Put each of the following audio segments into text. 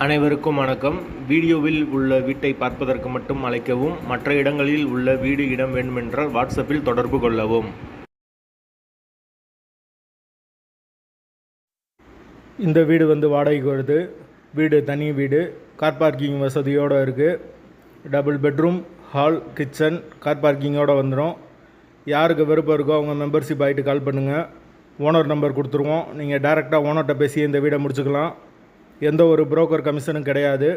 அனைவருக்கும் வணக்கம். வீடியோவில் உள்ள வீட்டை பார்ப்பதற்கு மட்டும் அழைக்கவும். மற்ற இடங்களில் உள்ள வீடு இடம் வேண்டுமென்றால் வாட்ஸ்அப்பில் தொடர்பு கொள்ளவும். இந்த வீடு வாடகைக்கு வருது. வீடு தனி வீடு, கார் பார்க்கிங் வசதியோடு இருக்குது. Double bedroom, hall, kitchen, car பார்க்கிங்கோடு வந்துடும். யாருக்கு விருப்பம் இருக்கோ அவங்க மெம்பர்ஷிப் ஆகிட்டு கால் பண்ணுங்கள். ஓனர் நம்பர் கொடுத்துருவோம். நீங்கள் டைரெக்டாக ஓனர்கிட்ட பேசி இந்த வீடை முடிச்சுக்கலாம். எந்த ஒரு புரோக்கர் கமிஷனும் கிடையாது.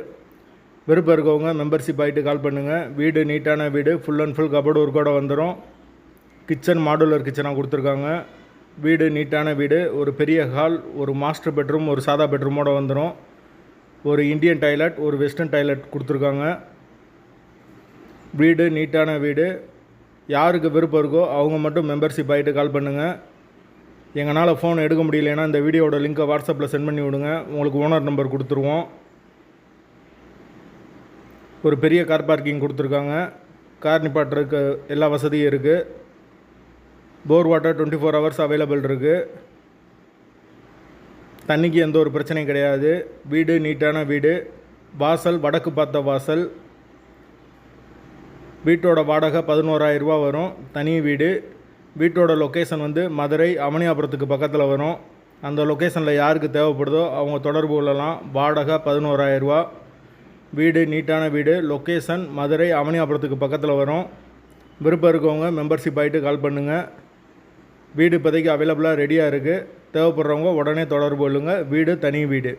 விருப்பம் இருக்கவங்க மெம்பர்ஷிப் ஆகிட்டு கால் பண்ணுங்கள். வீடு நீட்டான வீடு, ஃபுல் அண்ட் ஃபுல் கபோர்டு ஒர்க்கோடு வந்துடும். கிச்சன் மாடுலர் கிச்சனாக கொடுத்துருக்காங்க. வீடு நீட்டான வீடு, ஒரு பெரிய ஹால், ஒரு மாஸ்டர் பெட்ரூம், ஒரு சாதா பெட்ரூமோடு வந்துடும். ஒரு இந்தியன் டாய்லெட், ஒரு வெஸ்டர்ன் டாய்லெட் கொடுத்துருக்காங்க. வீடு நீட்டான வீடு. யாருக்கு விருப்பம் இருக்கோ அவங்க மட்டும் மெம்பர்ஷிப் ஆகிட்டு கால் பண்ணுங்கள். எங்களால் ஃபோன் எடுக்க முடியலைன்னா இந்த வீடியோட லிங்க்கை வாட்ஸ்அப்பில் சென்ட் பண்ணி விடுங்க. உங்களுக்கு ஓனர் நம்பர் கொடுத்துருவோம். ஒரு பெரிய கார் பார்க்கிங் கொடுத்துருக்காங்க. கார் நிப்பாட்டுறதுக்கு எல்லா வசதியும் இருக்குது. போர் வாட்டர் 24 ஹவர்ஸ் அவைலபிள் இருக்குது. தண்ணிக்கு எந்த ஒரு பிரச்சனையும் கிடையாது. வீடு நீட்டான வீடு. வாசல் வடக்கு பார்த்த வாசல். வீட்டோட வாடகை 11,000 ரூபா வரும். தனி வீடு. வீட்டோட லொக்கேஷன் மதுரை அவனியாபுரத்துக்கு பக்கத்தில் வரும். அந்த லொக்கேஷனில் யாருக்கு தேவைப்படுதோ அவங்க தொடர்பு கொள்ளலாம். வாடகை 11,000 ரூபா. வீடு நீட்டான வீடு. லொக்கேஷன் மதுரை அவனியாபுரத்துக்கு பக்கத்தில் வரும். விருப்பம் இருக்கவங்க மெம்பர்ஷிப் ஆகிட்டு கால் பண்ணுங்கள். வீடு இப்போதைக்கு அவைலபிளாக ரெடியாக இருக்குது. தேவைப்படுறவங்க உடனே தொடர்பு கொள்ளுங்கள். வீடு தனி வீடு.